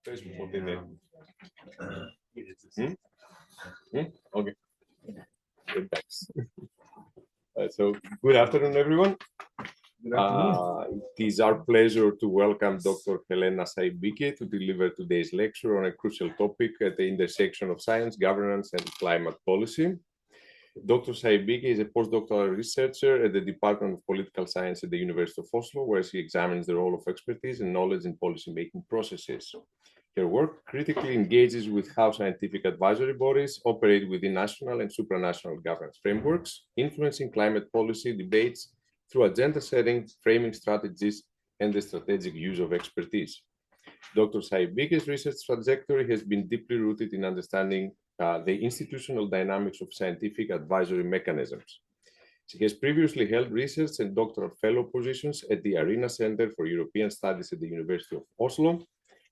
Okay. Thanks. So, good afternoon, everyone. It is our pleasure to welcome Dr. Helena Seibicke to deliver today's lecture on a crucial topic at the intersection of science, governance, and climate policy. Dr. Seibicke is a postdoctoral researcher at the Department of Political Science at the University of Oslo, where she examines the role of expertise and knowledge in policy-making processes. Her work critically engages with how scientific advisory bodies operate within national and supranational governance frameworks, influencing climate policy debates through agenda setting, framing strategies, and the strategic use of expertise. Dr. Seibicke's research trajectory has been deeply rooted in understanding the institutional dynamics of scientific advisory mechanisms. She has previously held research and doctoral fellow positions at the Helena Center for European Studies at the University of Oslo,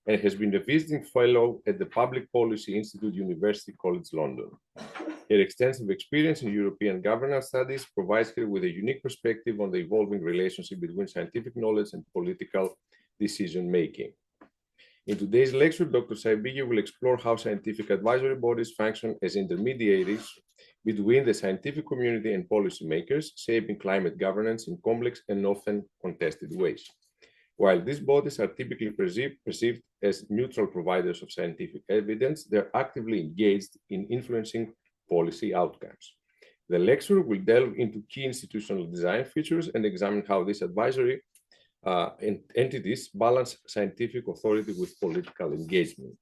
and has been a visiting fellow at the Public Policy Institute, University College London. Her extensive experience in European governance studies provides her with a unique perspective on the evolving relationship between scientific knowledge and political decision-making. In today's lecture, Dr. Seibicke will explore how scientific advisory bodies function as intermediaries between the scientific community and policymakers, shaping climate governance in complex and often contested ways. While these bodies are typically perceived as neutral providers of scientific evidence, they're actively engaged in influencing policy outcomes. The lecture will delve into key institutional design features and examine how these advisory entities balance scientific authority with political engagement.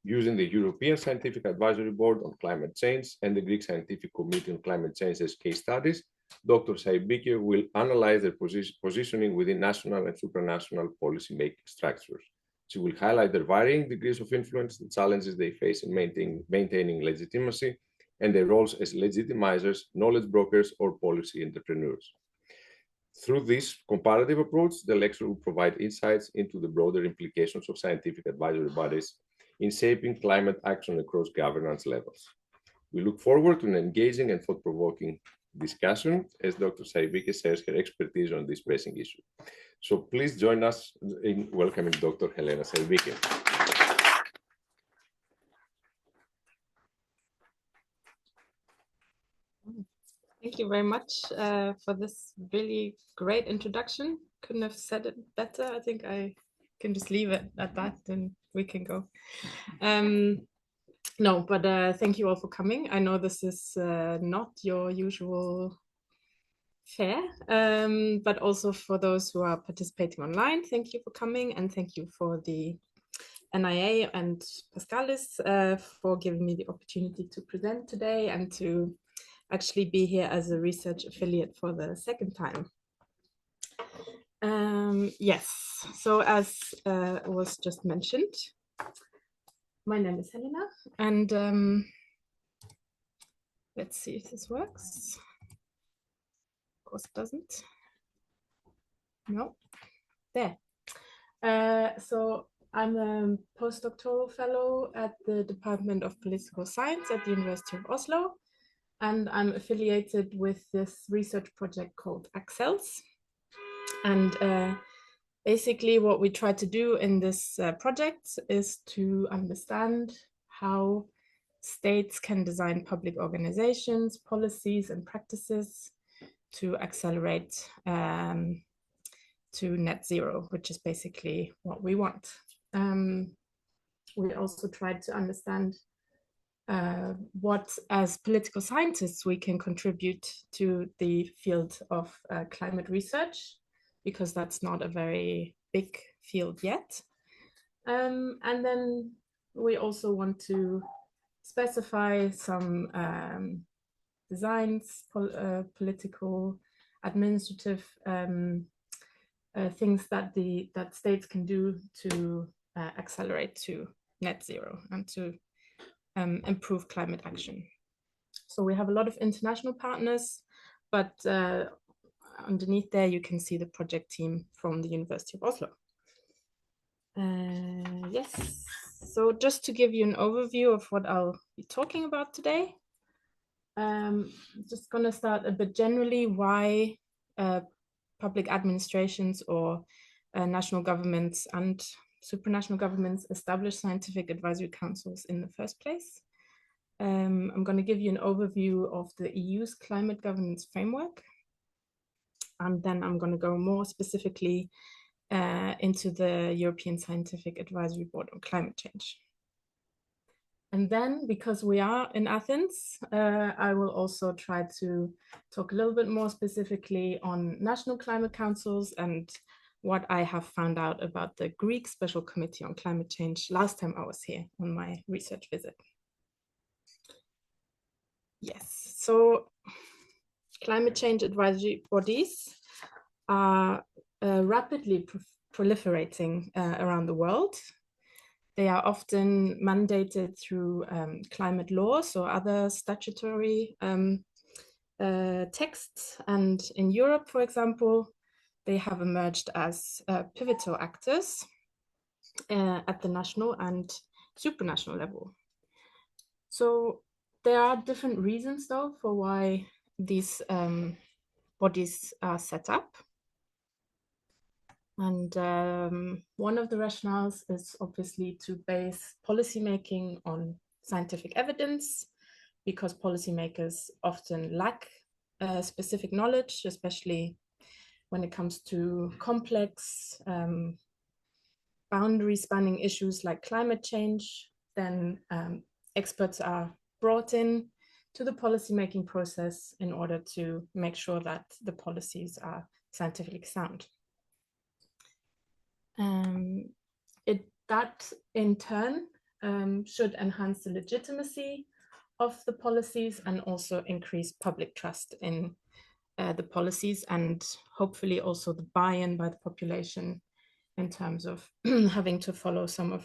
Using the European Scientific Advisory Board on Climate Change and the Greek Scientific Committee on Climate Change as case studies, Dr. Seibicke will analyze their positioning within national and supranational policy-making structures. She will highlight their varying degrees of influence, the challenges they face in maintaining legitimacy, and their roles as legitimizers, knowledge brokers, or policy entrepreneurs. Through this comparative approach, the lecture will provide insights into the broader implications of scientific advisory bodies in shaping climate action across governance levels. We look forward to an engaging and thought-provoking discussion as Dr. Seibicke shares her expertise on this pressing issue. So please join us in welcoming Dr. Helena Seibicke. Thank you very much for this really great introduction. Couldn't have said it better. I think I can just leave it at that and we can go. No, but thank you all for coming. I know this is not your usual fare, but also for those who are participating online, thank you for coming, and thank you for the NIA and Pascalis for giving me the opportunity to present today and to actually be here as a research affiliate for the second time. Yes, so as was just mentioned, my name is Helena, and let's see if this works. Of course it doesn't. No, there. So I'm a postdoctoral fellow at the Department of Political Science at the University of Oslo, and I'm affiliated with this research project called Accels. And basically what we try to do in this project is to understand how states can design public organizations, policies, and practices to accelerate to net zero, which is basically what we want. We also tried to understand what, as political scientists, we can contribute to the field of climate research, because that's not a very big field yet. And then we also want to specify some designs, political, administrative things that states can do to accelerate to net zero and to improve climate action. So we have a lot of international partners, but underneath there you can see the project team from the University of Oslo. Yes, so just to give you an overview of what I'll be talking about today, just gonna start a bit generally why public administrations or national governments and supranational governments establish scientific advisory councils in the first place. I'm going to give you an overview of the EU's climate governance framework. And then I'm going to go more specifically into the European Scientific Advisory Board on Climate Change. And then, because we are in Athens, I will also try to talk a little bit more specifically on national climate councils and what I have found out about the Greek Special Committee on Climate Change last time I was here on my research visit. Yes, so climate change advisory bodies are rapidly proliferating around the world. They are often mandated through climate laws or other statutory texts. And in Europe, for example, they have emerged as pivotal actors at the national and supranational level. So there are different reasons, though, for why these bodies are set up. And one of the rationales is obviously to base policymaking on scientific evidence, because policymakers often lack specific knowledge, especially when it comes to complex boundary spanning issues like climate change. Then experts are brought in to the policymaking process in order to make sure that the policies are scientifically sound. That in turn should enhance the legitimacy of the policies and also increase public trust in the policies, and hopefully also the buy-in by the population in terms of having to follow some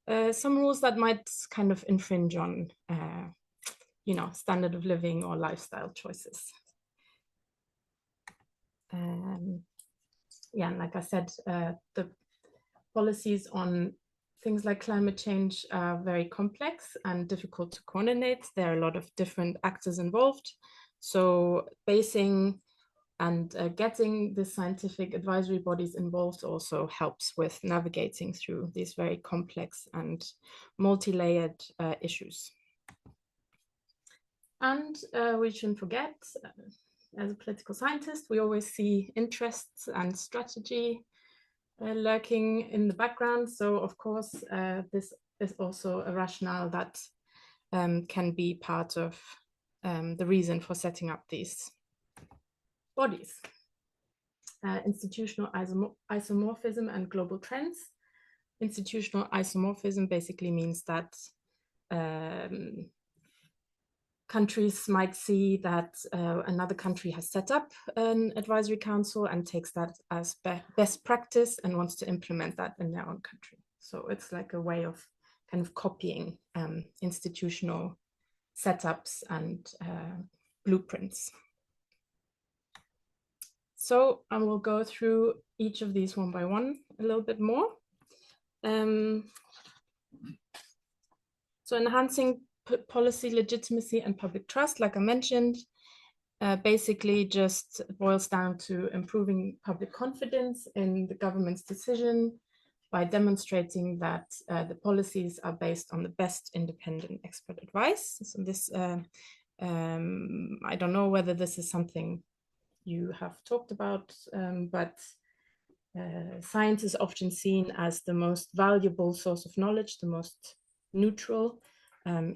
rules that might kind of infringe on standard of living or lifestyle choices. Yeah, and like I said, the policies on things like climate change are very complex and difficult to coordinate. There are a lot of different actors involved. So basing and getting the scientific advisory bodies involved also helps with navigating through these very complex and multi-layered issues. And we shouldn't forget, as a political scientist, we always see interests and strategy lurking in the background. So of course, this is also a rationale that can be part of the reason for setting up these bodies. Institutional isomorphism and global trends. Institutional isomorphism basically means that countries might see that another country has set up an advisory council and takes that as best practice and wants to implement that in their own country. So it's like a way of kind of copying institutional setups and blueprints. So I will go through each of these one by one a little bit more. So enhancing policy legitimacy and public trust, like I mentioned, basically just boils down to improving public confidence in the government's decision by demonstrating that the policies are based on the best independent expert advice. So this, I don't know whether this is something you have talked about, but science is often seen as the most valuable source of knowledge, the most neutral,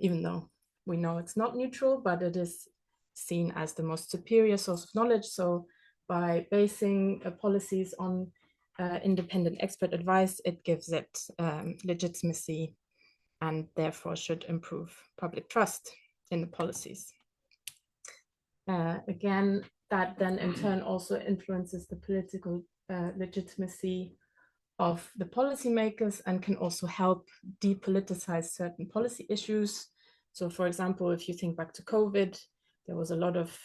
even though we know it's not neutral, but it is seen as the most superior source of knowledge. So by basing policies on independent expert advice, it gives it legitimacy and therefore should improve public trust in the policies. Again, that then in turn also influences the political legitimacy of the policymakers and can also help depoliticize certain policy issues. So for example, if you think back to COVID, there was a lot of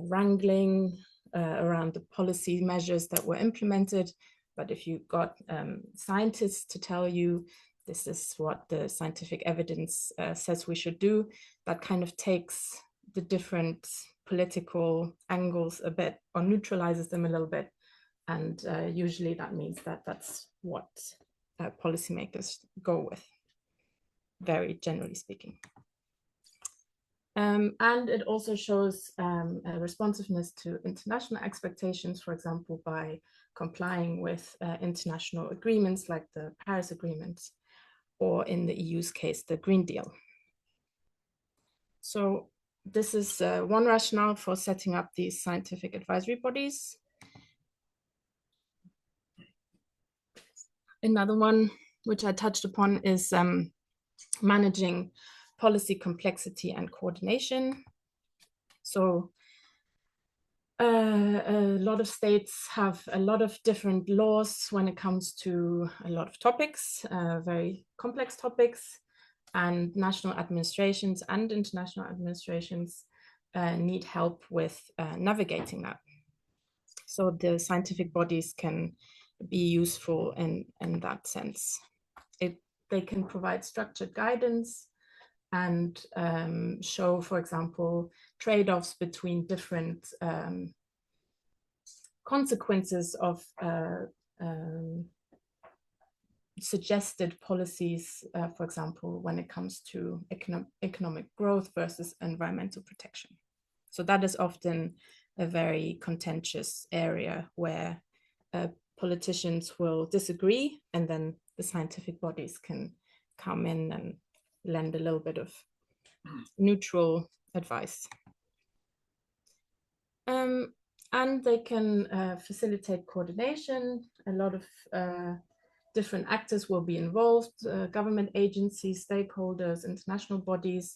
wrangling around the policy measures that were implemented. But if you got scientists to tell you this is what the scientific evidence says we should do, that kind of takes the different political angles a bit or neutralizes them a little bit. And usually that means that that's what policymakers go with, very generally speaking. And it also shows a responsiveness to international expectations, for example, by complying with international agreements like the Paris Agreement, or in the EU's case, the Green Deal. So this is one rationale for setting up these scientific advisory bodies. Another one, which I touched upon, is managing policy complexity and coordination. So a lot of states have a lot of different laws when it comes to a lot of topics, very complex topics, and national administrations and international administrations need help with navigating that. So the scientific bodies can be useful in that sense. They can provide structured guidance and show, for example, trade-offs between different consequences of suggested policies, for example, when it comes to economic growth versus environmental protection. So that is often a very contentious area where politicians will disagree, and then the scientific bodies can come in and lend a little bit of neutral advice. And they can facilitate coordination. A lot of different actors will be involved, government agencies, stakeholders, international bodies.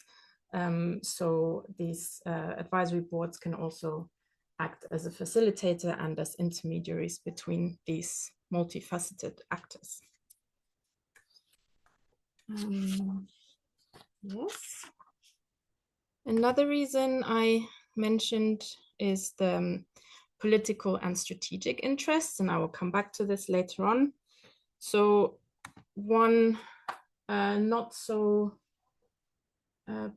So these advisory boards can also act as a facilitator and as intermediaries between these multifaceted actors. Yes. Another reason I mentioned is the political and strategic interests, and I will come back to this later on. So one not so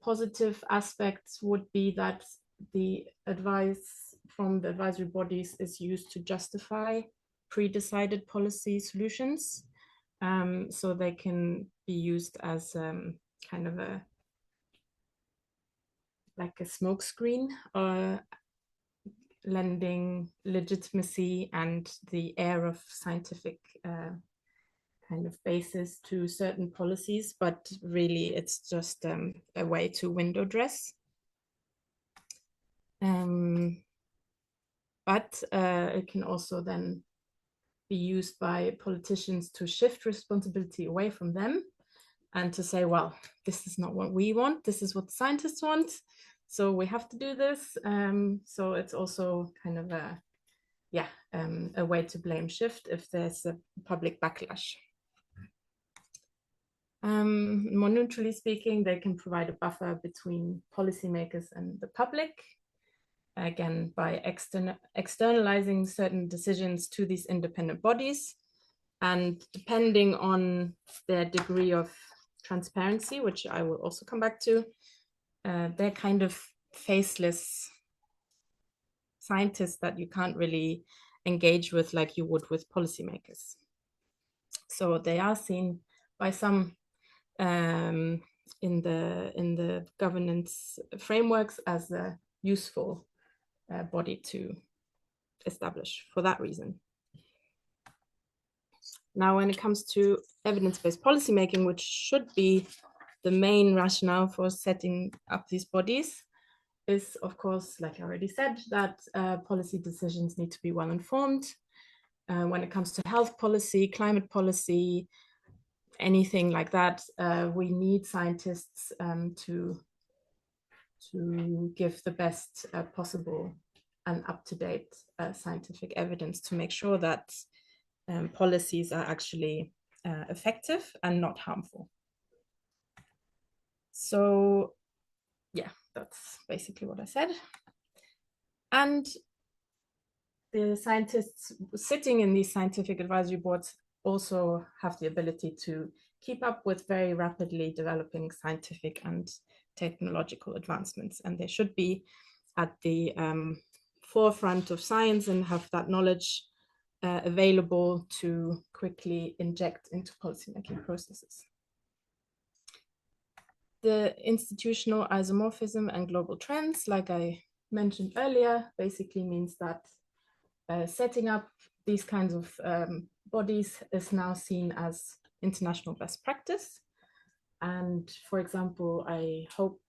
positive aspect would be that the advice from the advisory bodies is used to justify pre-decided policy solutions. So they can be used as kind of like a smokescreen, lending legitimacy and the air of scientific kind of basis to certain policies, but really it's just a way to window dress. But it can also then be used by politicians to shift responsibility away from them and to say, well, this is not what we want, this is what the scientists want, so we have to do this. So it's also kind of a way to blame shift if there's a public backlash. More neutrally speaking, they can provide a buffer between policymakers and the public, again, by externalizing certain decisions to these independent bodies. And depending on their degree of transparency, which I will also come back to, they're kind of faceless scientists that you can't really engage with like you would with policymakers. So they are seen by some in the governance frameworks as a useful body to establish for that reason. Now, when it comes to evidence-based policymaking, which should be the main rationale for setting up these bodies, is, of course, like I already said, that policy decisions need to be well informed. When it comes to health policy, climate policy, anything like that, we need scientists to give the best possible and up-to-date scientific evidence to make sure that policies are actually effective and not harmful. So yeah, that's basically what I said. And the scientists sitting in these scientific advisory boards also have the ability to keep up with very rapidly developing scientific and technological advancements. And they should be at the forefront of science and have that knowledge available to quickly inject into policymaking processes. The institutional isomorphism and global trends, like I mentioned earlier, basically means that setting up these kinds of bodies is now seen as international best practice. And for example, I hope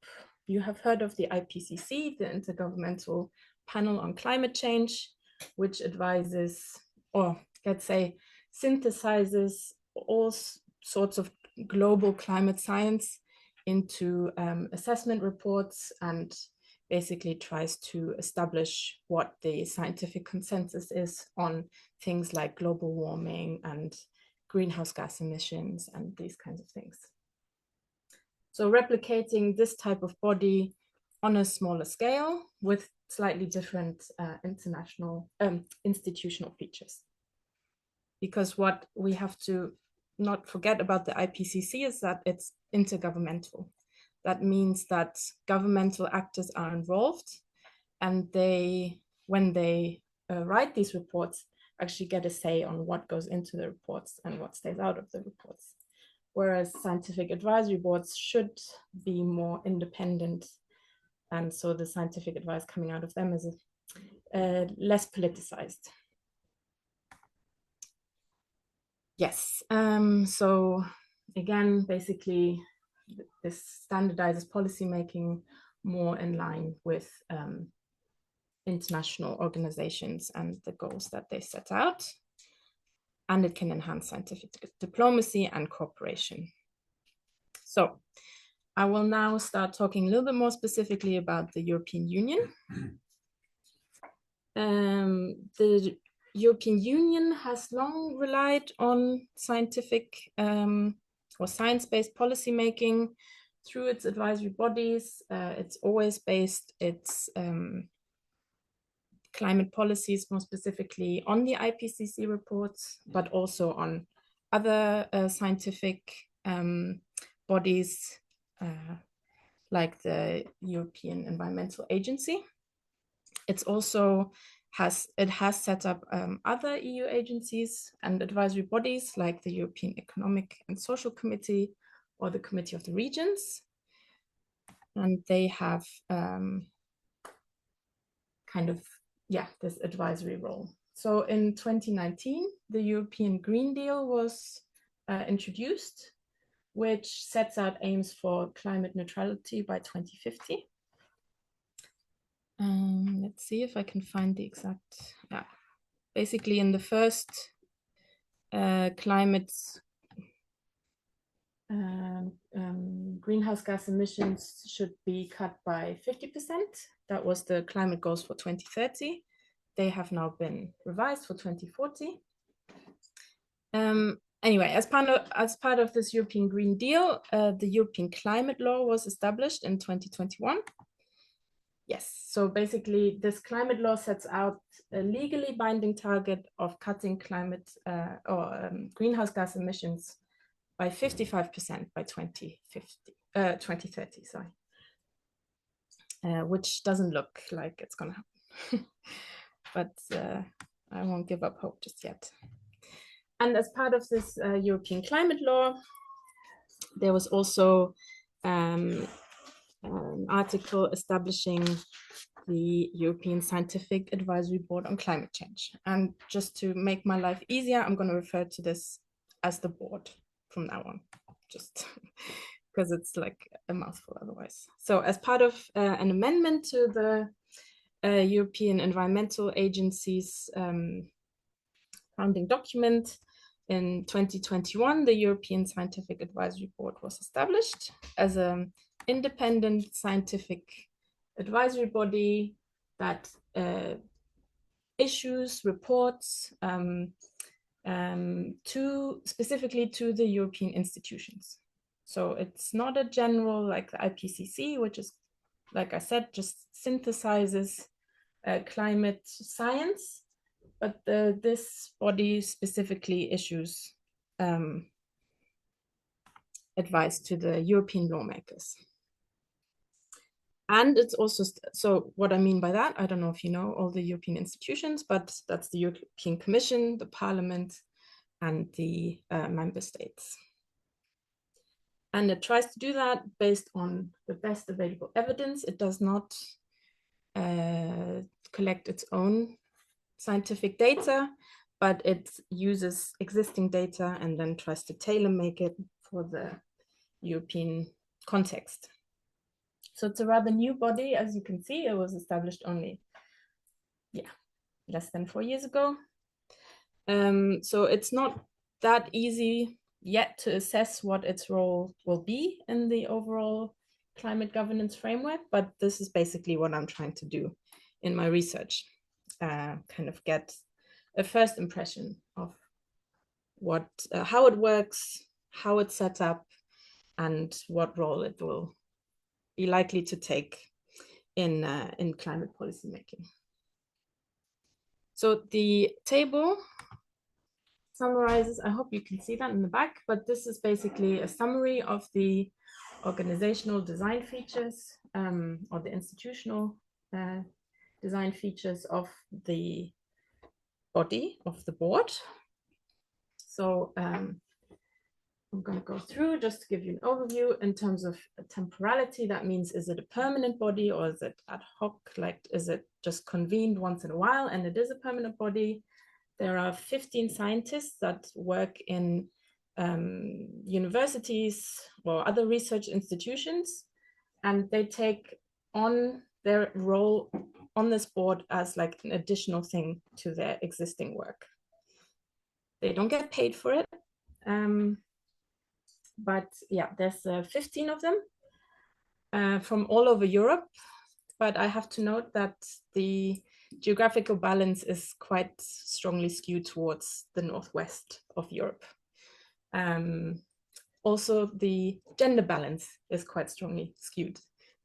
you have heard of the IPCC, the Intergovernmental Panel on Climate Change, which advises, or let's say, synthesizes all sorts of global climate science into assessment reports and basically tries to establish what the scientific consensus is on things like global warming and greenhouse gas emissions and these kinds of things. So replicating this type of body on a smaller scale with slightly different institutional features. Because what we have to not forget about the IPCC is that it's intergovernmental. That means that governmental actors are involved, and they, when they write these reports, actually get a say on what goes into the reports and what stays out of the reports. Whereas scientific advisory boards should be more independent, and so the scientific advice coming out of them is less politicized. Yes, so again, basically, this standardizes policymaking more in line with international organizations and the goals that they set out. And it can enhance scientific diplomacy and cooperation. So I will now start talking a little bit more specifically about the European Union. The European Union has long relied on scientific or science-based policymaking through its advisory bodies. It's always based its climate policies more specifically on the IPCC reports, but also on other scientific bodies like the European Environmental Agency. It's also has set up other EU agencies and advisory bodies like the European Economic and Social Committee or the Committee of the Regions. And they have this advisory role. So in 2019, the European Green Deal was introduced, which sets out aims for climate neutrality by 2050. Let's see if I can find the exact, basically in the first climate greenhouse gas emissions should be cut by 50%. That was the climate goals for 2030. They have now been revised for 2040. Anyway, as part of this European Green Deal, the European Climate Law was established in 2021. Yes, so basically this climate law sets out a legally binding target of cutting climate greenhouse gas emissions by 55% by 2030, sorry. Which doesn't look like it's gonna happen, but I won't give up hope just yet. And as part of this European climate law, there was also an article establishing the European Scientific Advisory Board on Climate Change. And just to make my life easier, I'm going to refer to this as the board from now on, just because it's like a mouthful otherwise. So as part of an amendment to the European Environmental Agency's founding document, in 2021, the European Scientific Advisory Board was established as an independent scientific advisory body that issues reports specifically to the European institutions. So it's not a general like the IPCC, which is, like I said, just synthesizes climate science, but this body specifically issues advice to the European lawmakers. And it's also, so what I mean by that, I don't know if you know all the European institutions, but that's the European Commission, the Parliament, and the member states. And it tries to do that based on the best available evidence. It does not collect its own scientific data, but it uses existing data and then tries to tailor make it for the European context. So it's a rather new body, as you can see. It was established only, less than 4 years ago. So it's not that easy yet to assess what its role will be in the overall climate governance framework, but this is basically what I'm trying to do in my research, kind of get a first impression of what, how it works, how it's set up, and what role it will be likely to take in climate policy making. So the table summarizes, I hope you can see that in the back, but this is basically a summary of the organizational design features or the institutional design features of the body, of the board. So I'm going to go through just to give you an overview in terms of temporality. That means, is it a permanent body or is it ad hoc? Like, is it just convened once in a while and it is a permanent body? There are 15 scientists that work in universities or other research institutions, and they take on their role on this board as like an additional thing to their existing work. They don't get paid for it, but yeah, there's 15 of them from all over Europe. But I have to note that the geographical balance is quite strongly skewed towards the northwest of Europe. Also, the gender balance is quite strongly skewed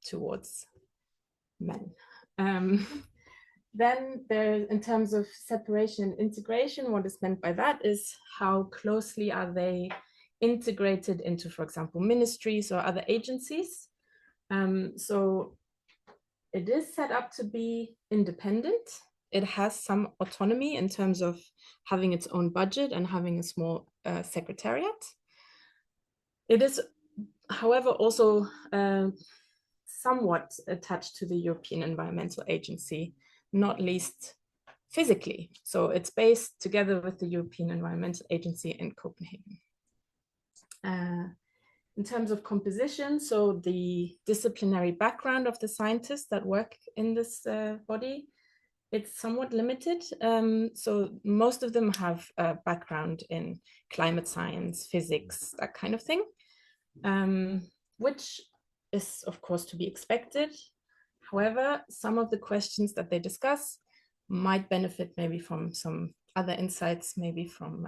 towards men. Then there, in terms of separation and integration, what is meant by that is how closely are they integrated into, for example, ministries or other agencies. So it is set up to be independent. It has some autonomy in terms of having its own budget and having a small secretariat. It is, however, also somewhat attached to the European Environmental Agency, not least physically. So it's based together with the European Environmental Agency in Copenhagen. In terms of composition, so the disciplinary background of the scientists that work in this body, it's somewhat limited. So most of them have a background in climate science, physics, that kind of thing, which is of course to be expected. However, some of the questions that they discuss might benefit maybe from some other insights, maybe from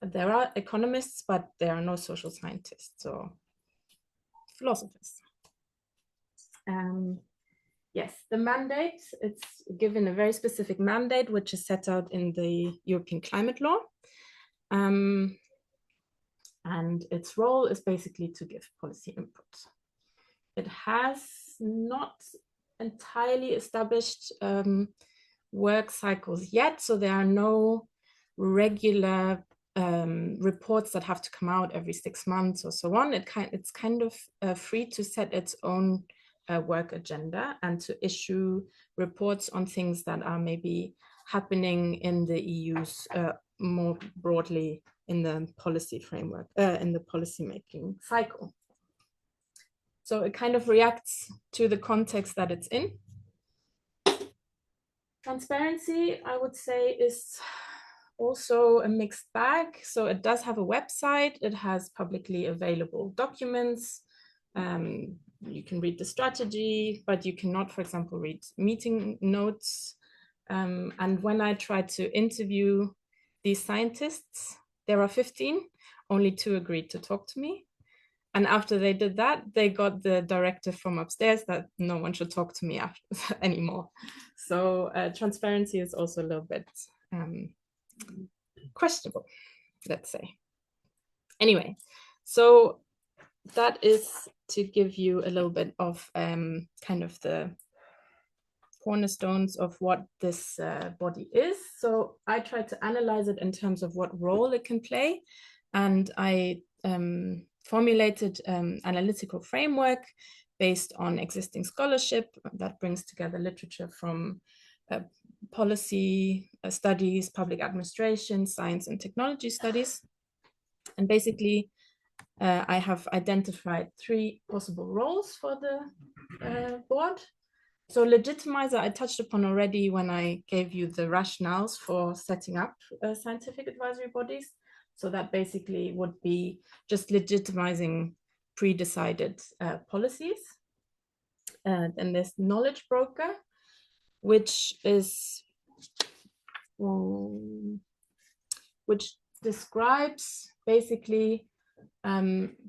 there are economists, but there are no social scientists or philosophers. Yes, the mandate, it's given a very specific mandate, which is set out in the European climate law. And its role is basically to give policy input. It has not entirely established work cycles yet, so there are no regular reports that have to come out every 6 months or so on. It's kind of free to set its own work agenda and to issue reports on things that are maybe happening in the EU's more broadly in the policy framework, in the policy making cycle. So it kind of reacts to the context that it's in. Transparency, I would say, is also a mixed bag. So it does have a website, it has publicly available documents. You can read the strategy, but you cannot, for example, read meeting notes. And when I tried to interview these scientists, there are 15, only 2 agreed to talk to me. And after they did that, they got the directive from upstairs that no one should talk to me anymore. So transparency is also a little bit questionable, let's say. Anyway, so that is to give you a little bit of kind of the cornerstones of what this body is. So I tried to analyze it in terms of what role it can play. And I formulated analytical framework based on existing scholarship that brings together literature from policy studies, public administration, science and technology studies. And basically, I have identified 3 possible roles for the board. So legitimizer, I touched upon already when I gave you the rationales for setting up scientific advisory bodies. So that basically would be just legitimizing pre-decided policies. Then there's knowledge broker, which is which describes basically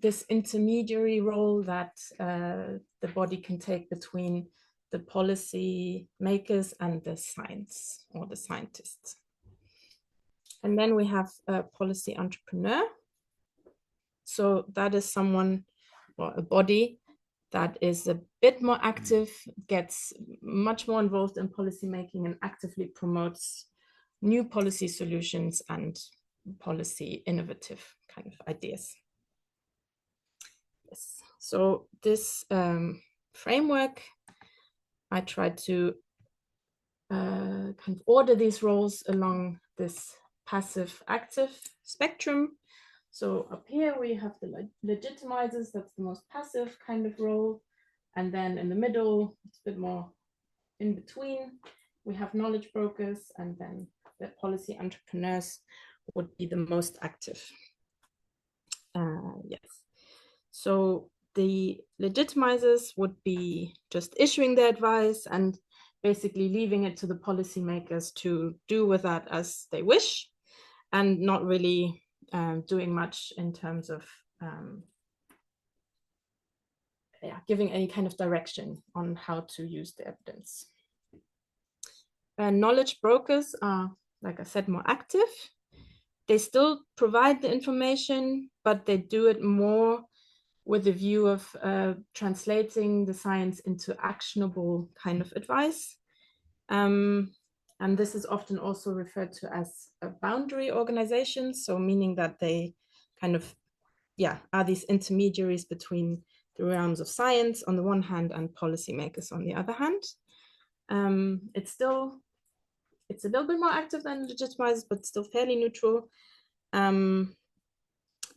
this intermediary role that the body can take between the policy makers and the science or the scientists. And then we have a policy entrepreneur. So that is someone or a body that is a bit more active, gets much more involved in policy making and actively promotes new policy solutions and policy innovative kind of ideas. Yes. So this framework, I tried to kind of order these roles along this passive active spectrum. So up here we have the legitimizers, that's the most passive kind of role. And then in the middle, it's a bit more in between, we have knowledge brokers, and then the policy entrepreneurs would be the most active. Yes. So the legitimizers would be just issuing their advice and basically leaving it to the policymakers to do with that as they wish, and not really doing much in terms of giving any kind of direction on how to use the evidence. Knowledge brokers are, like I said, more active. They still provide the information, but they do it more with the view of translating the science into actionable kind of advice. And this is often also referred to as a boundary organization. So meaning that they kind of, are these intermediaries between the realms of science on the one hand and policymakers on the other hand. It's a little bit more active than legitimizers, but still fairly neutral,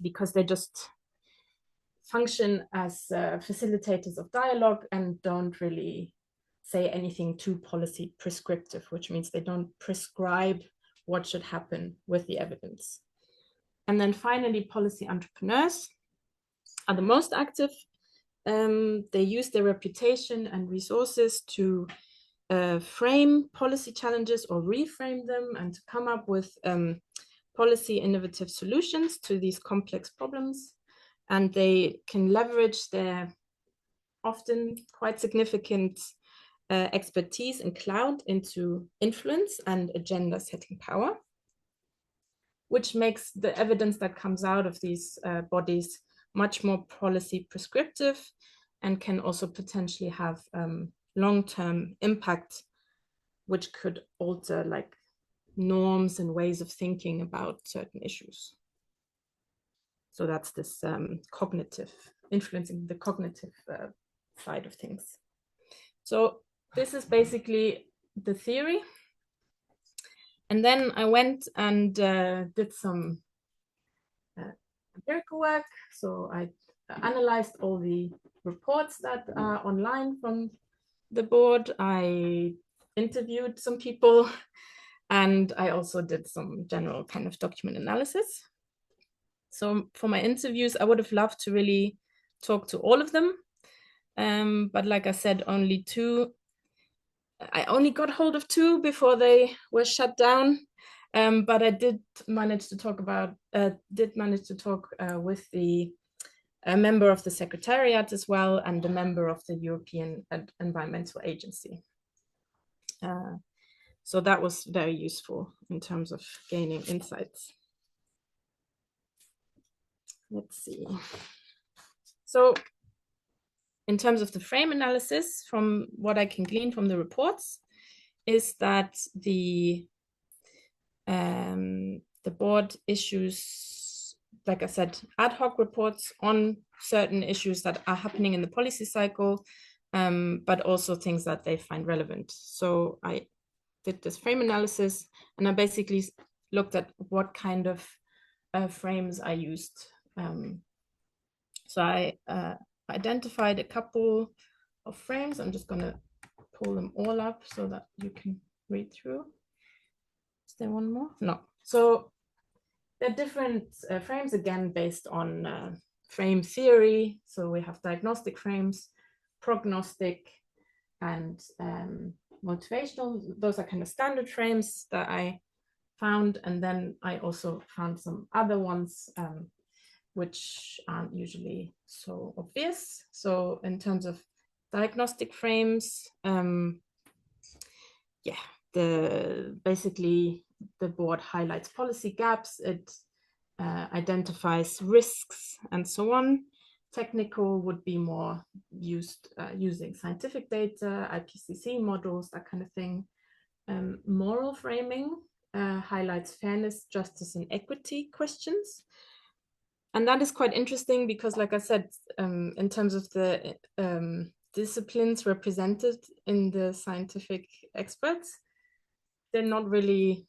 because they just function as facilitators of dialogue and don't really say anything too policy prescriptive, which means they don't prescribe what should happen with the evidence. And then finally, policy entrepreneurs are the most active. They use their reputation and resources to frame policy challenges or reframe them and to come up with policy innovative solutions to these complex problems. And they can leverage their often quite significant expertise in cloud into influence and agenda setting power, which makes the evidence that comes out of these bodies much more policy prescriptive and can also potentially have long-term impact, which could alter like norms and ways of thinking about certain issues. So that's this cognitive, influencing the cognitive side of things. So this is basically the theory. And then I went and did some empirical work. So I analyzed all the reports that are online from the board. I interviewed some people, and I also did some general kind of document analysis. So for my interviews, I would have loved to really talk to all of them. But like I said, I only got hold of 2 before they were shut down. But I did manage to talk with the member of the Secretariat as well, and the member of the European Environmental Agency. So that was very useful in terms of gaining insights. Let's see. So in terms of the frame analysis, from what I can glean from the reports, is that the board issues, like I said, ad hoc reports on certain issues that are happening in the policy cycle, but also things that they find relevant. So I did this frame analysis, and I basically looked at what kind of frames I used. So I identified a couple of frames. I'm just going to pull them all up so that you can read through. Is there one more? No. So there are different frames, again, based on frame theory. So we have diagnostic frames, prognostic, and motivational. Those are kind of standard frames that I found. And then I also found some other ones which aren't usually so obvious. So in terms of diagnostic frames, basically the board highlights policy gaps, it identifies risks and so on. Technical would be more used using scientific data, IPCC models, that kind of thing. Moral framing highlights fairness, justice, and equity questions. And that is quite interesting because, like I said, in terms of the disciplines represented in the scientific experts, they're not really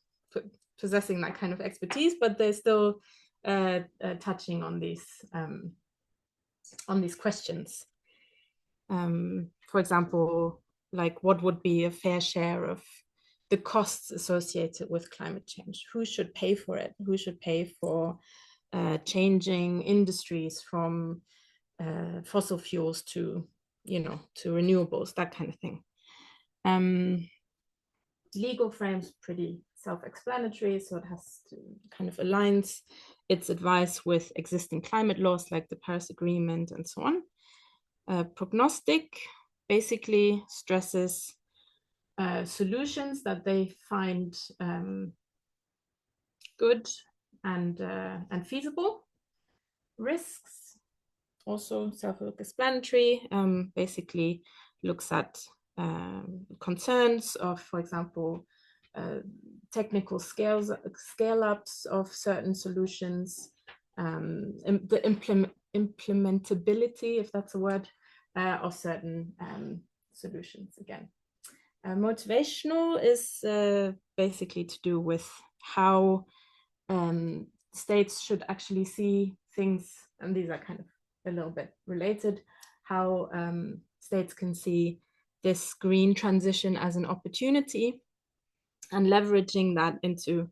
possessing that kind of expertise, but they're still touching on these questions. For example, like what would be a fair share of the costs associated with climate change? Who should pay for it? Who should pay for changing industries from fossil fuels to, to renewables, that kind of thing. Legal frames pretty self-explanatory, so it has to kind of aligns its advice with existing climate laws like the Paris Agreement and so on. Prognostic basically stresses solutions that they find good and feasible. Risks, also self-explanatory, basically looks at concerns of, for example, technical scale-ups of certain solutions, the implementability, if that's a word, of certain solutions again. Motivational is basically to do with how states should actually see things, and these are kind of a little bit related, how states can see this green transition as an opportunity and leveraging that into,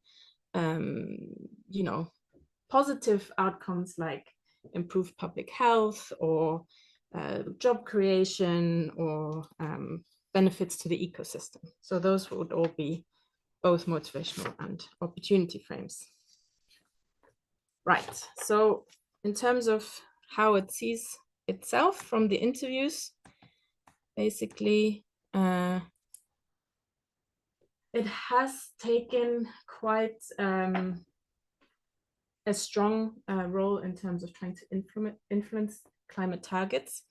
positive outcomes like improved public health or job creation or benefits to the ecosystem. So those would all be both motivational and opportunity frames. Right, so in terms of how it sees itself from the interviews, basically, it has taken quite a strong role in terms of trying to influence climate targets.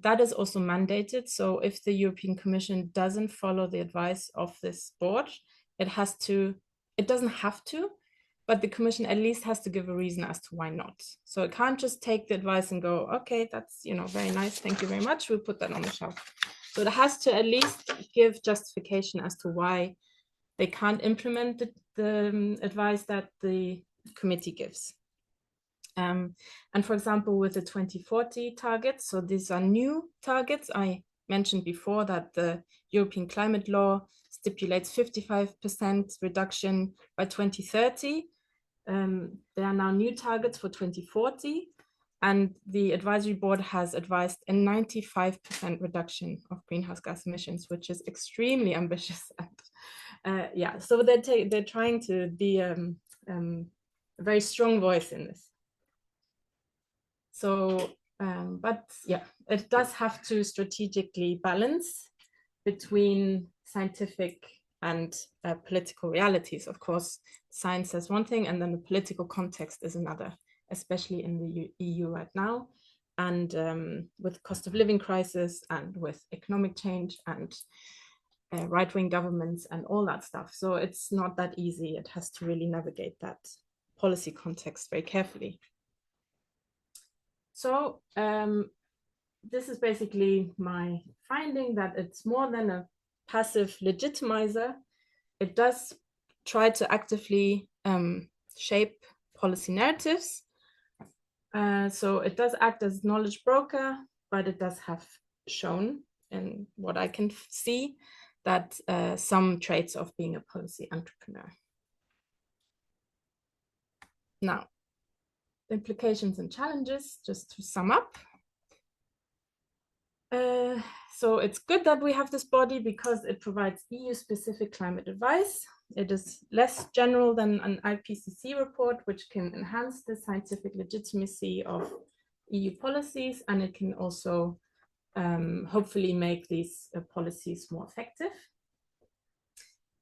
That is also mandated. So if the European Commission doesn't follow the advice of this board, it doesn't have to, but the Commission at least has to give a reason as to why not. So it can't just take the advice and go, okay, that's very nice, thank you very much, we'll put that on the shelf. So it has to at least give justification as to why they can't implement the advice that the committee gives. And for example, with the 2040 targets, so these are new targets. I mentioned before that the European climate law stipulates 55% reduction by 2030. There are now new targets for 2040, and the advisory board has advised a 95% reduction of greenhouse gas emissions, which is extremely ambitious. And so they're trying to be a very strong voice in this. So, but yeah, it does have to strategically balance between scientific and political realities. Of course, science says one thing, and then the political context is another, especially in the EU right now. and with cost of living crisis and with economic change and right-wing governments and all that stuff. So it's not that easy. It has to really navigate that policy context very carefully. So this is basically my finding, that it's more than a passive legitimizer. It does try to actively shape policy narratives. So it does act as knowledge broker, but it does have shown, in what I can see, that some traits of being a policy entrepreneur. Now, implications and challenges, just to sum up. So it's good that we have this body because it provides EU-specific climate advice. It is less general than an IPCC report, which can enhance the scientific legitimacy of EU policies, and it can also hopefully make these policies more effective.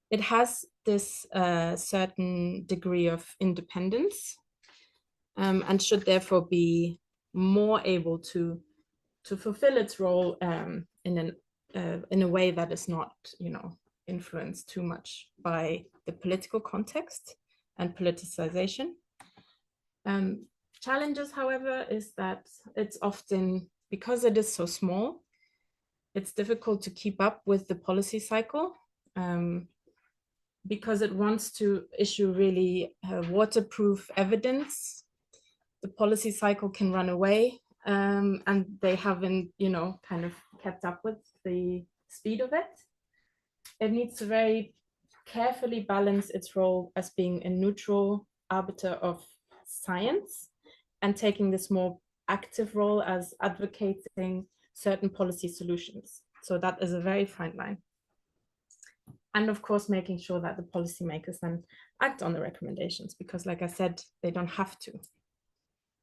It has this certain degree of independence and should therefore be more able to fulfill its role in a way that is not, influenced too much by the political context and politicization. Challenges, however, is that it's often, because it is so small, it's difficult to keep up with the policy cycle because it wants to issue really waterproof evidence. The policy cycle can run away, and they haven't, kind of kept up with the speed of it. It needs to very carefully balance its role as being a neutral arbiter of science and taking this more active role as advocating certain policy solutions. So that is a very fine line. And of course, making sure that the policymakers then act on the recommendations, because like I said, they don't have to.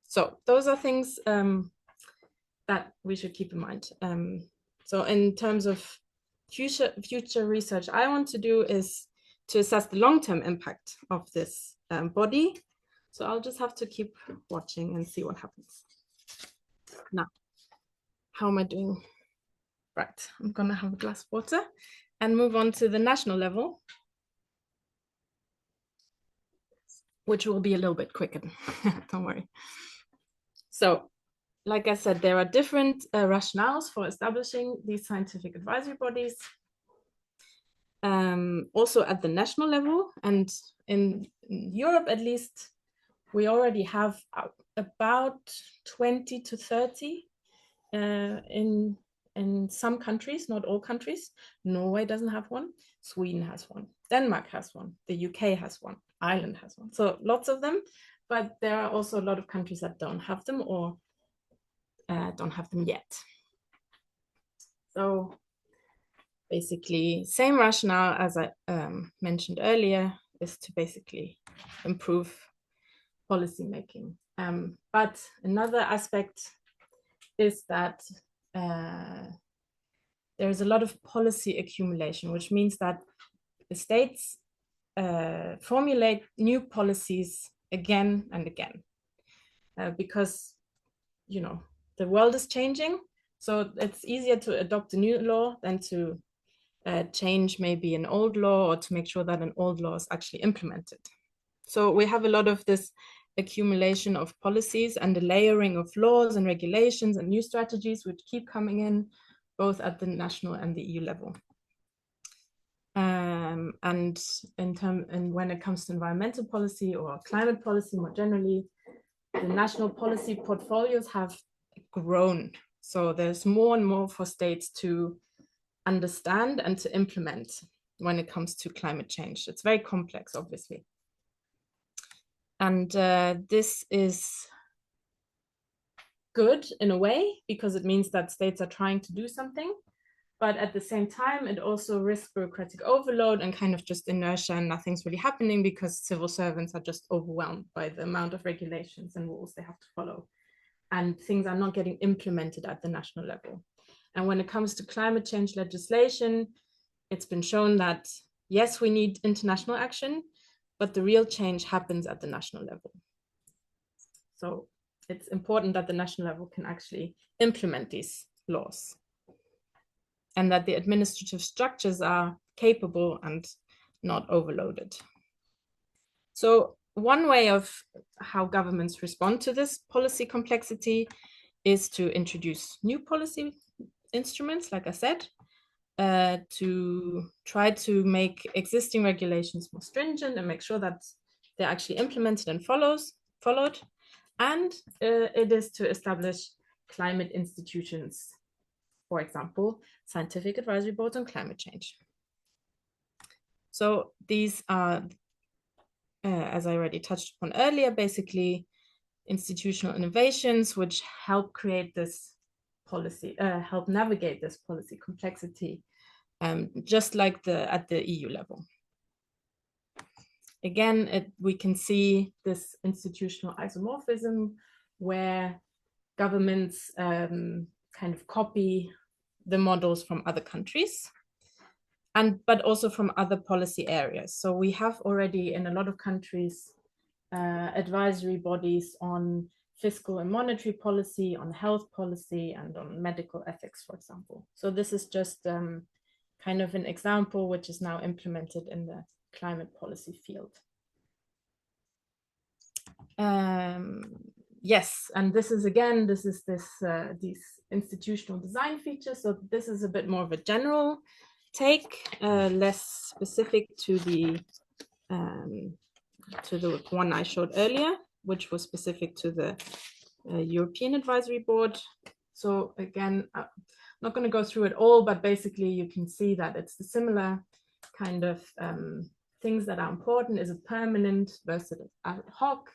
So those are things that we should keep in mind. So in terms of future research I want to do is to assess the long-term impact of this body. So I'll just have to keep watching and see what happens. Now, how am I doing? Right, I'm gonna have a glass of water and move on to the national level, which will be a little bit quicker, don't worry. So, like I said, there are different rationales for establishing these scientific advisory bodies. Also at the national level, and in Europe at least, we already have about 20 to 30 in some countries, not all countries. Norway doesn't have one, Sweden has one, Denmark has one, the UK has one, Ireland has one. So lots of them, but there are also a lot of countries that don't have them or don't have them yet. So basically, same rationale as I mentioned earlier, is to basically improve policymaking. But another aspect is that there is a lot of policy accumulation, which means that the states formulate new policies again and again because, the world is changing. So it's easier to adopt a new law than to change maybe an old law, or to make sure that an old law is actually implemented. So we have a lot of this accumulation of policies and the layering of laws and regulations and new strategies which keep coming in, both at the national and the EU level. And when it comes to environmental policy or climate policy more generally, the national policy portfolios have grown. So there's more and more for states to understand and to implement when it comes to climate change. It's very complex, obviously. And this is good in a way, because it means that states are trying to do something. But at the same time, it also risks bureaucratic overload and kind of just inertia, and nothing's really happening because civil servants are just overwhelmed by the amount of regulations and rules they have to follow. And things are not getting implemented at the national level. And when it comes to climate change legislation, it's been shown that, yes, we need international action, but the real change happens at the national level. So it's important that the national level can actually implement these laws, and that the administrative structures are capable and not overloaded. So one way of how governments respond to this policy complexity is to introduce new policy instruments, like I said, to try to make existing regulations more stringent and make sure that they're actually implemented and followed. And it is to establish climate institutions, for example, scientific advisory boards on climate change. So these are, as I already touched upon earlier, basically institutional innovations which help create this policy, help navigate this policy complexity, just like at the EU level. Again, we can see this institutional isomorphism where governments kind of copy the models from other countries, but also from other policy areas. So we have already in a lot of countries advisory bodies on fiscal and monetary policy, on health policy, and on medical ethics, for example. So this is just kind of an example which is now implemented in the climate policy field. Yes, and this is again, these institutional design features. So this is a bit more of a general take, less specific to the one I showed earlier, which was specific to the European Advisory Board. So again, I'm not going to go through it all, but basically you can see that it's the similar kind of things that are important. Is it permanent versus ad hoc?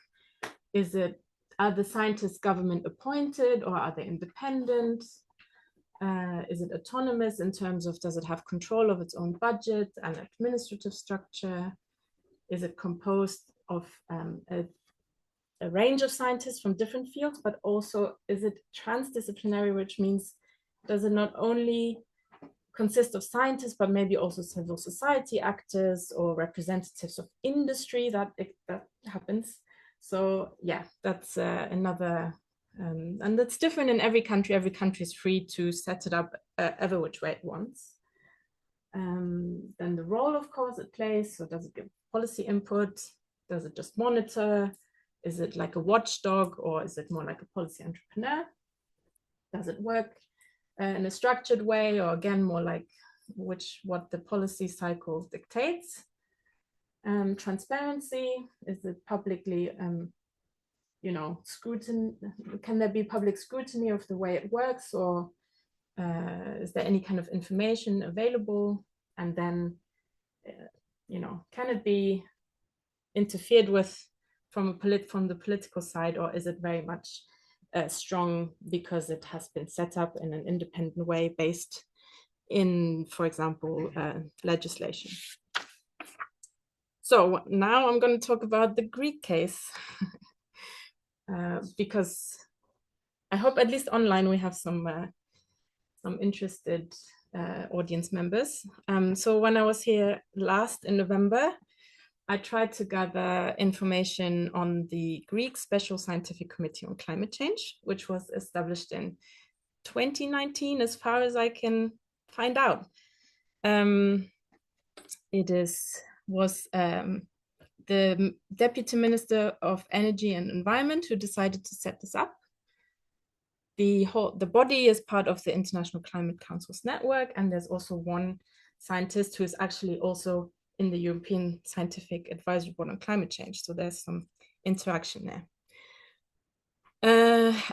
Are the scientists government appointed or are they independent? Is it autonomous in terms of, does it have control of its own budget and administrative structure? Is it composed of a range of scientists from different fields, but also is it transdisciplinary, which means does it not only consist of scientists, but maybe also civil society actors or representatives of industry? That happens. So yeah, that's another, and that's different in every country. Every country is free to set it up ever which way it wants. Then the role, of course, it plays. So does it give policy input? Does it just monitor? Is it like a watchdog, or is it more like a policy entrepreneur? Does it work in a structured way, or again, more like what the policy cycle dictates? Transparency, is it publicly, scrutiny? Can there be public scrutiny of the way it works, or is there any kind of information available? And then, can it be interfered with from the political side, or is it very much strong because it has been set up in an independent way based in, for example, legislation? So now I'm going to talk about the Greek case because I hope at least online we have some interested audience members. So when I was here last in November, I tried to gather information on the Greek Special Scientific Committee on Climate Change, which was established in 2019, as far as I can find out. Was the Deputy Minister of Energy and Environment who decided to set this up. The body is part of the International Climate Council's network, and there's also one scientist who is actually also in the European Scientific Advisory Board on Climate Change. So there's some interaction there.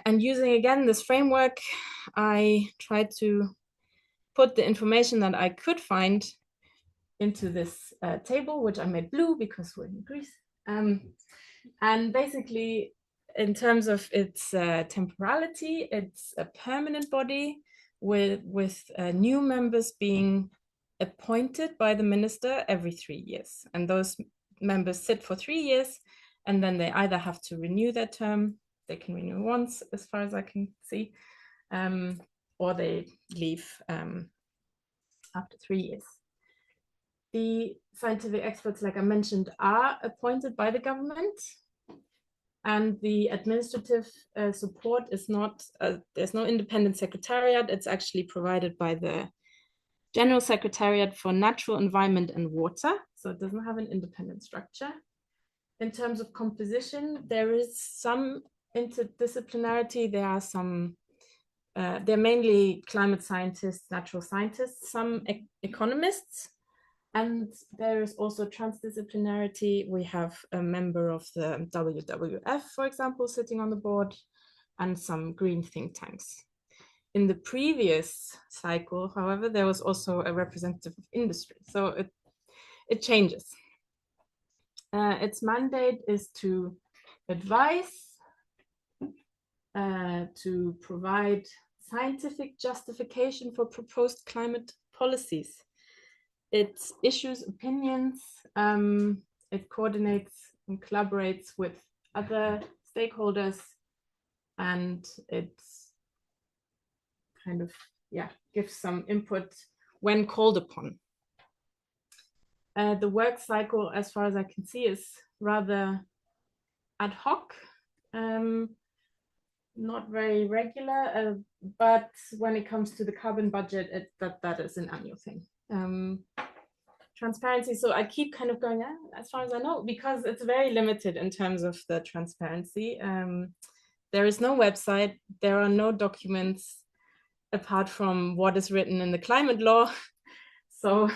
And using, again, this framework, I tried to put the information that I could find into this table, which I made blue because we're in Greece. And basically, in terms of its temporality, it's a permanent body with new members being appointed by the minister every 3 years. And those members sit for 3 years, and then they either have to renew their term, they can renew once, as far as I can see, or they leave after 3 years. The scientific experts, like I mentioned, are appointed by the government. And the administrative support is not, there's no independent secretariat. It's actually provided by the General Secretariat for Natural Environment and Water. So it doesn't have an independent structure. In terms of composition, there is some interdisciplinarity. There are some, they're mainly climate scientists, natural scientists, some economists, and there is also transdisciplinarity. We have a member of the WWF, for example, sitting on the board, and some green think tanks. In the previous cycle, however, there was also a representative of industry. So it changes. Its mandate is to advise, to provide scientific justification for proposed climate policies. It issues opinions, it coordinates and collaborates with other stakeholders, and it's kind of, gives some input when called upon. The work cycle, as far as I can see, is rather ad hoc, not very regular, but when it comes to the carbon budget, that is an annual thing. Transparency, so I keep kind of going, as far as I know, because it's very limited in terms of the transparency. There is no website, there are no documents apart from what is written in the climate law. So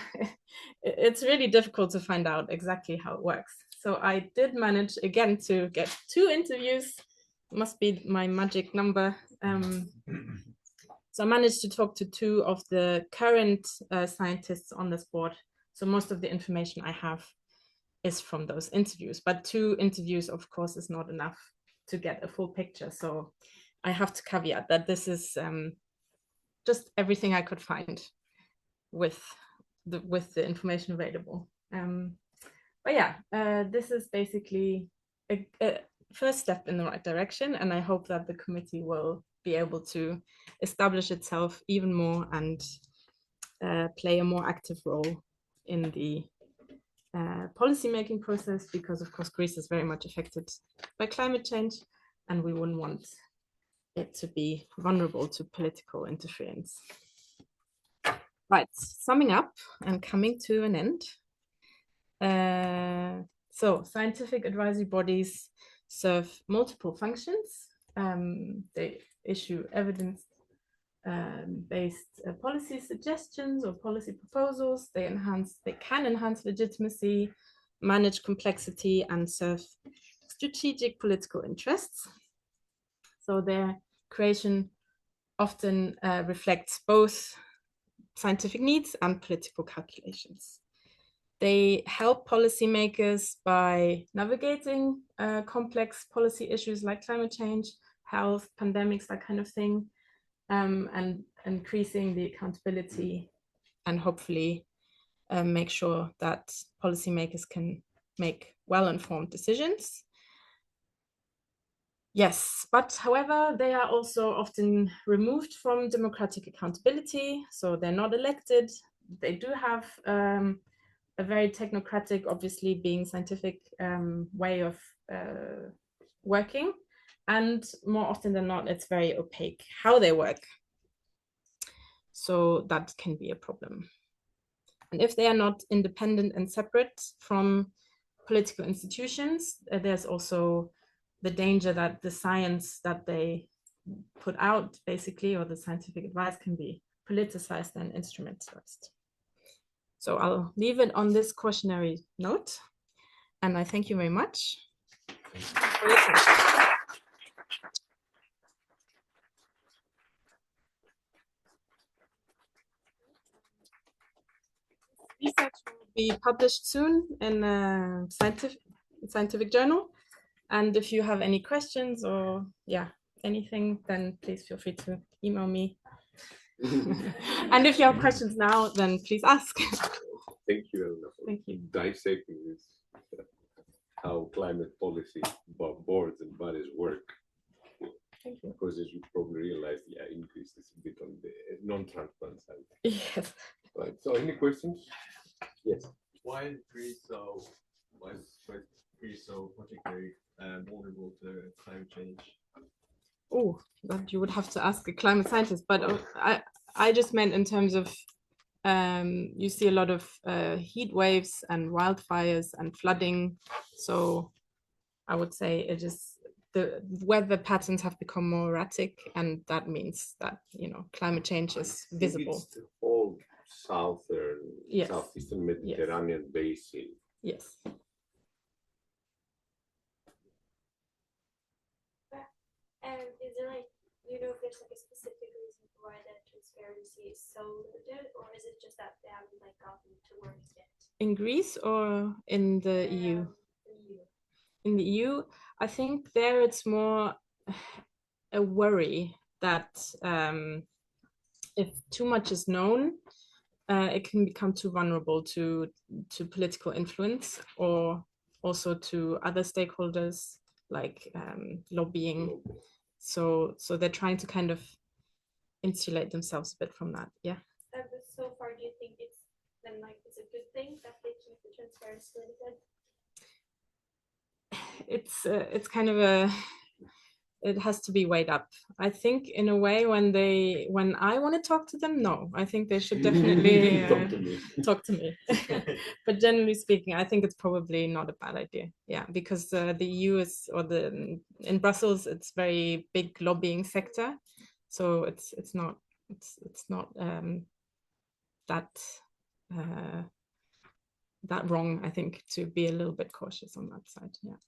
it's really difficult to find out exactly how it works. So I did manage again to get 2 interviews, must be my magic number. So I managed to talk to 2 of the current scientists on this board. So most of the information I have is from those interviews, but 2 interviews, of course, is not enough to get a full picture. So I have to caveat that this is just everything I could find with the information available. But yeah, this is basically a first step in the right direction, and I hope that the committee will be able to establish itself even more and play a more active role in the policy-making process, because of course Greece is very much affected by climate change, and we wouldn't want it to be vulnerable to political interference. Right, summing up and coming to an end. So scientific advisory bodies serve multiple functions. They issue evidence-based policy suggestions or policy proposals. They can enhance legitimacy, manage complexity, and serve strategic political interests. So their creation often reflects both scientific needs and political calculations. They help policymakers by navigating complex policy issues like climate change, health, pandemics, that kind of thing, and increasing the accountability, and hopefully make sure that policymakers can make well-informed decisions. Yes, but however, they are also often removed from democratic accountability, so they're not elected. They do have a very technocratic, obviously being scientific, way of working, and more often than not, it's very opaque how they work. So that can be a problem. And if they are not independent and separate from political institutions, there's also the danger that the science that they put out, basically, or the scientific advice, can be politicized and instrumentalized. So I'll leave it on this cautionary note, and I thank you very much for listening. Research will be published soon in a scientific journal. And if you have any questions or anything, then please feel free to email me. And if you have questions now, then please ask. Thank you, Helena, for Thank you. dissecting this, how climate policy boards and bodies work. Thank you. Because as you probably realized, increases a bit on the non-transparent side. Yes. Right. So, any questions? Yes. Why is Greece so particularly vulnerable to climate change? Oh, that you would have to ask a climate scientist, but I just meant in terms of you see a lot of heat waves and wildfires and flooding. So I would say it is the weather patterns have become more erratic, and that means that, you know, climate change is visible. It's the whole Yes. southeastern Mediterranean basin. Yes. And is there like, you know, if there's like a specific reason why that transparency is so limited, or is it just that they haven't like gotten to work yet? In Greece or in the EU? In the EU, I think there it's more a worry that if too much is known, it can become too vulnerable to political influence, or also to other stakeholders like lobbying. So they're trying to kind of insulate themselves a bit from that. Yeah. But so far, do you think it's then like it's a good thing that they keep the transparency limited? It's kind of it has to be weighed up. I think in a way when I want to talk to them, no, I think they should definitely talk to me. But generally speaking, I think it's probably not a bad idea. Yeah, because the EU is, or in Brussels, it's very big lobbying sector, so it's not that wrong, I think, to be a little bit cautious on that side. Yeah.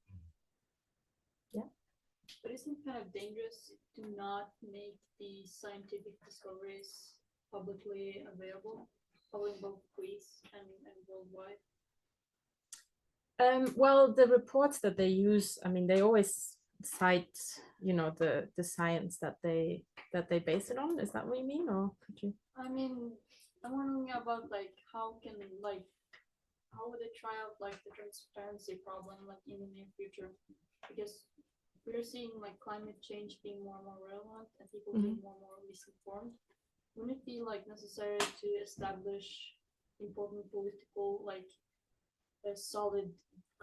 But isn't it kind of dangerous to not make the scientific discoveries publicly available, probably in both Greece and worldwide? Well, the reports that they use, I mean, they always cite, you know, the science that they base it on. Is that what you mean, or could you? I mean, I'm wondering about like how would they try out like the transparency problem like in the near future? Because we're seeing like climate change being more and more relevant and people being more and more misinformed. Wouldn't it be like necessary to establish important political like solid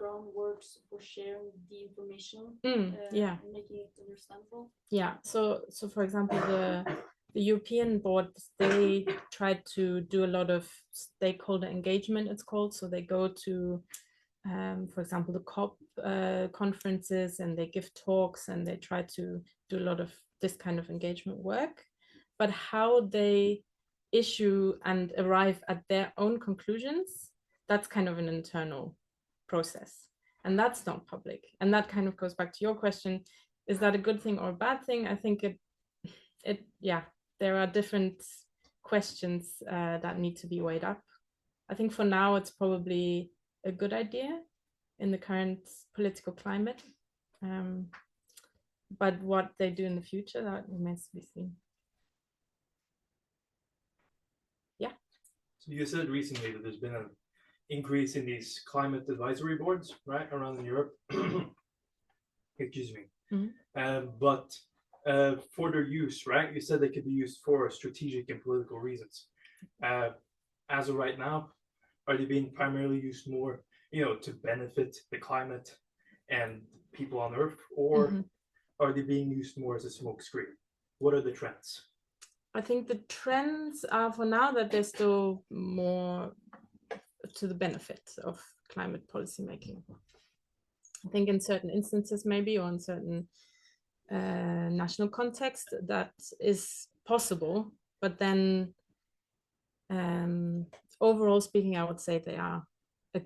groundworks for sharing the information and making it understandable? Yeah. So for example, the European board, they tried to do a lot of stakeholder engagement, it's called. So they go to for example, the COP conferences, and they give talks, and they try to do a lot of this kind of engagement work. But how they issue and arrive at their own conclusions, that's kind of an internal process. And that's not public. And that kind of goes back to your question, is that a good thing or a bad thing? I think there are different questions that need to be weighed up. I think for now, it's probably a good idea in the current political climate. But what they do in the future, that remains to be seen. Yeah. So you said recently that there's been an increase in these climate advisory boards, right, around Europe. Excuse me. But for their use, right, you said they could be used for strategic and political reasons. As of right now, are they being primarily used more, you know, to benefit the climate and people on Earth, or are they being used more as a smokescreen? What are the trends? I think the trends are for now that they're still more to the benefit of climate policy making. I think in certain instances maybe, or in certain national context, that is possible, but then overall speaking, I would say they are a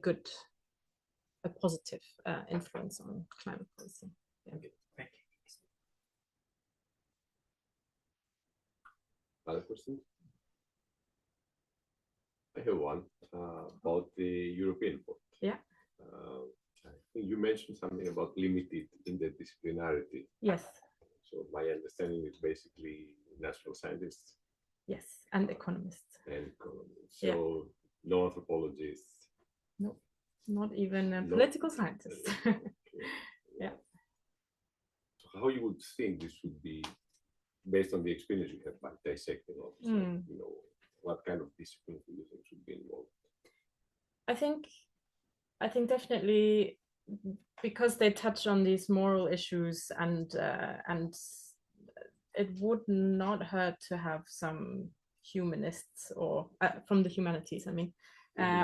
positive influence on climate policy. Yeah. Okay, thank you. Other question? I have one about the European board. Yeah. I think you mentioned something about limited interdisciplinarity. Yes. So my understanding is basically national scientists. Yes, and economists. And economists. So no anthropologists. No, not even political scientists. Yeah. So how you would think this would be, based on the experience you have by dissecting all this, you know, what kind of disciplines do you think should be involved? I think definitely because they touch on these moral issues, and it would not hurt to have some humanists, or from the humanities, I mean,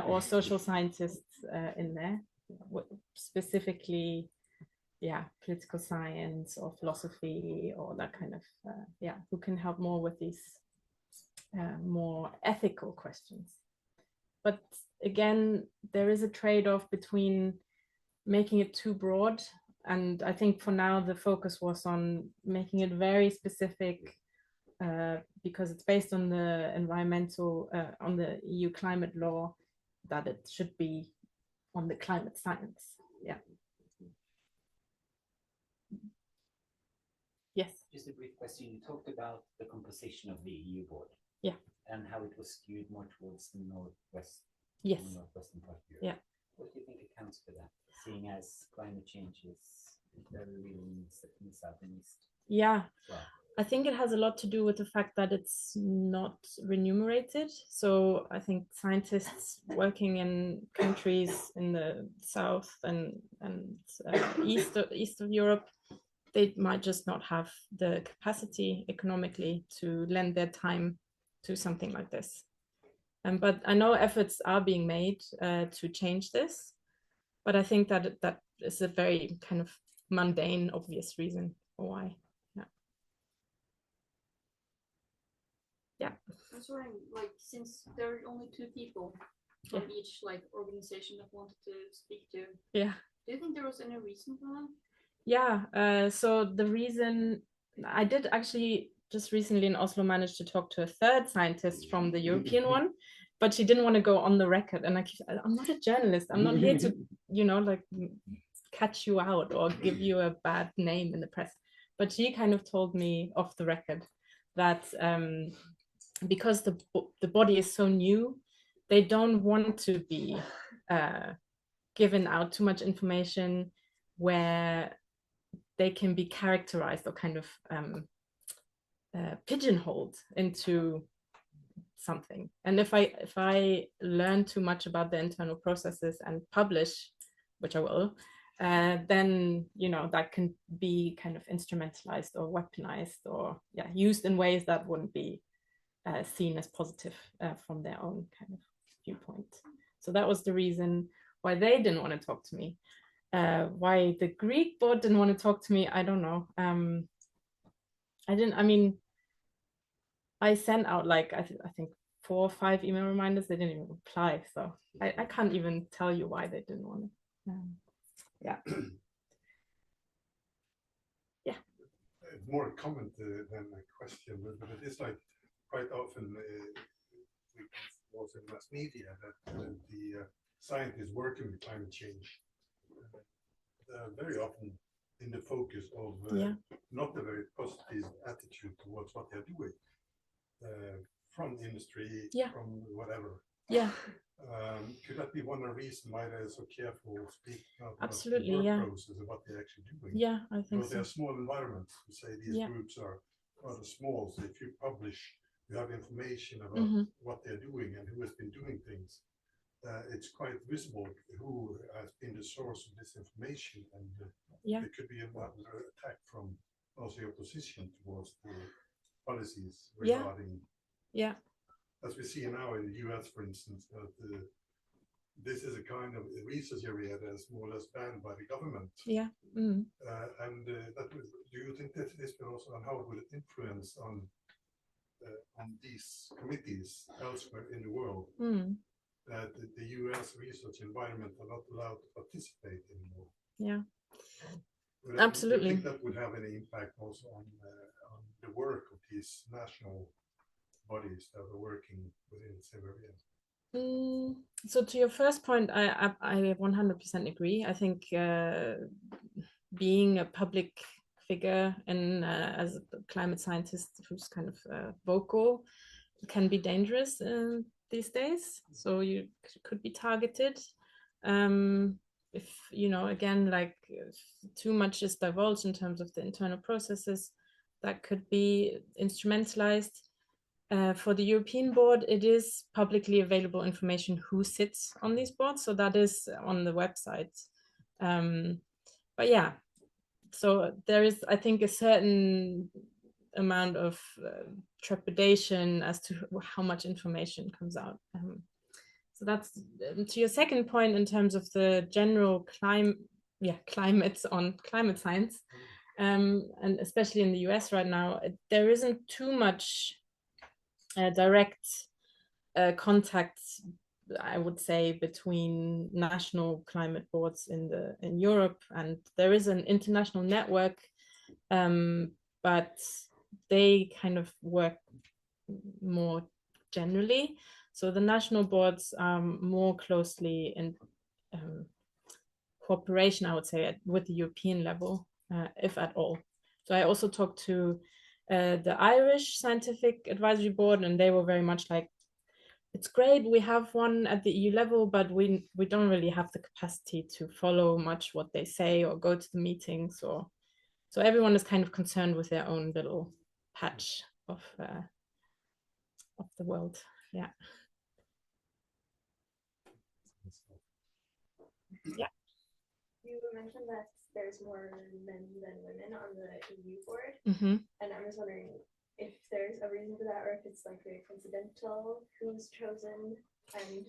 or social scientists in there, specifically, yeah, political science or philosophy or that kind of, yeah, who can help more with these more ethical questions. But again, there is a trade-off between making it too broad, and I think for now the focus was on making it very specific, because it's based on the environmental, on the EU climate law, that it should be on the climate science. Yeah. Yes. Just a brief question. You talked about the composition of the EU board. Yeah. And how it was skewed more towards the northwest. Yes. Northwestern part of Europe. Yeah. What do you think accounts for that, seeing as climate change is very real in the south and east? Yeah. Well, I think it has a lot to do with the fact that it's not remunerated. So I think scientists working in countries in the south and east of Europe, they might just not have the capacity economically to lend their time to something like this. But I know efforts are being made to change this, but I think that that is a very kind of mundane, obvious reason why. Yeah. I was wondering, like, since there are only 2 people from each like organization that wanted to speak to, yeah, do you think there was any reason for that? Yeah. So the reason, I did actually just recently in Oslo manage to talk to a 3rd scientist from the European one, but she didn't want to go on the record. And I'm not a journalist. I'm not here to, you know, like catch you out or give you a bad name in the press. But she kind of told me off the record that because the body is so new, they don't want to be given out too much information where they can be characterized or kind of pigeonholed into something. And if I learn too much about the internal processes and publish, which I will, then, you know, that can be kind of instrumentalized or weaponized or used in ways that wouldn't be seen as positive from their own kind of viewpoint. So that was the reason why they didn't want to talk to me. Why the Greek board didn't want to talk to me, I don't know. I sent out like, I think 4 or 5 email reminders. They didn't even reply. So I can't even tell you why they didn't want to. Yeah. Yeah. It's more a comment than a question, but it is like quite often also in mass media that the scientists working with climate change very often in the focus of not a very positive attitude towards what they're doing from industry, from whatever. Yeah. Could that be one of the reasons why they're so careful speaking about Absolutely, the work process and what they're actually doing? Yeah, I think because they're small environments. You say these groups are rather small, so if you publish, you have information about what they're doing and who has been doing things. It's quite visible who has been the source of this information, and it could be another attack from also the opposition towards the policies regarding. As we see now in the US, for instance, that this is a kind of research area that is more or less banned by the government. And that do you think that this will also, and how would it influence on these committees elsewhere in the world? That the US research environment are not allowed to participate anymore. Yeah, absolutely. Do you think that would have any impact also on the work of these national bodies that are working within several areas? So to your first point, I 100% agree. I think being a public figure and as a climate scientist who's kind of vocal can be dangerous these days. So you could be targeted if, you know, again, like if too much is divulged in terms of the internal processes, that could be instrumentalized. For the European board, it is publicly available information who sits on these boards. So that is on the website. But yeah, so there is, I think, a certain amount of trepidation as to how much information comes out. So that's to your second point in terms of the general climate on climate science, and especially in the US right now, there isn't too much direct contact, I would say, between national climate boards in Europe, and there is an international network, but they kind of work more generally. So the national boards are more closely in cooperation, I would say, with the European level, if at all. So I also talked to the Irish Scientific Advisory Board, and they were very much like, it's great, we have one at the EU level, but we don't really have the capacity to follow much what they say or go to the meetings. Or so everyone is kind of concerned with their own little patch of the world. Yeah. Yeah. You mentioned that there's more men than women on the EU board, and I'm just wondering if there's a reason for that, or if it's like very coincidental who's chosen. And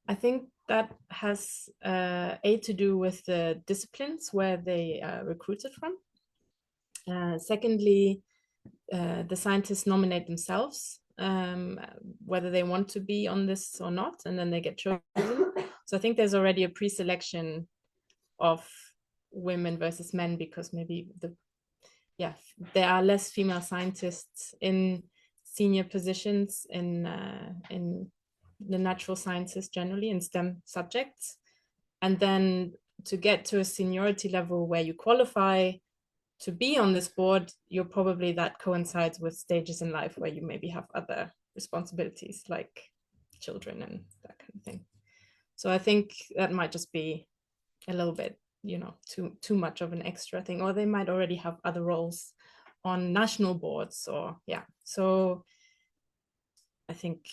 I think that has to do with the disciplines where they are recruited from. Secondly, the scientists nominate themselves, whether they want to be on this or not, and then they get chosen. So I think there's already a pre-selection of women versus men, because maybe there are less female scientists in senior positions in the natural sciences generally, in STEM subjects. And then to get to a seniority level where you qualify to be on this board, that coincides with stages in life where you maybe have other responsibilities like children and that kind of thing. So I think that might just be a little bit, too much of an extra thing, or they might already have other roles on national boards, or so I think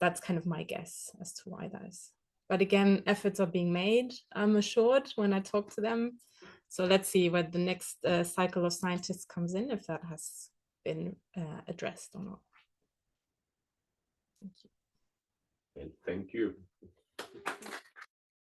that's kind of my guess as to why that is. But again, efforts are being made, I'm assured, when I talk to them. So let's see when the next cycle of scientists comes in, if that has been addressed or not. Thank you. And thank you.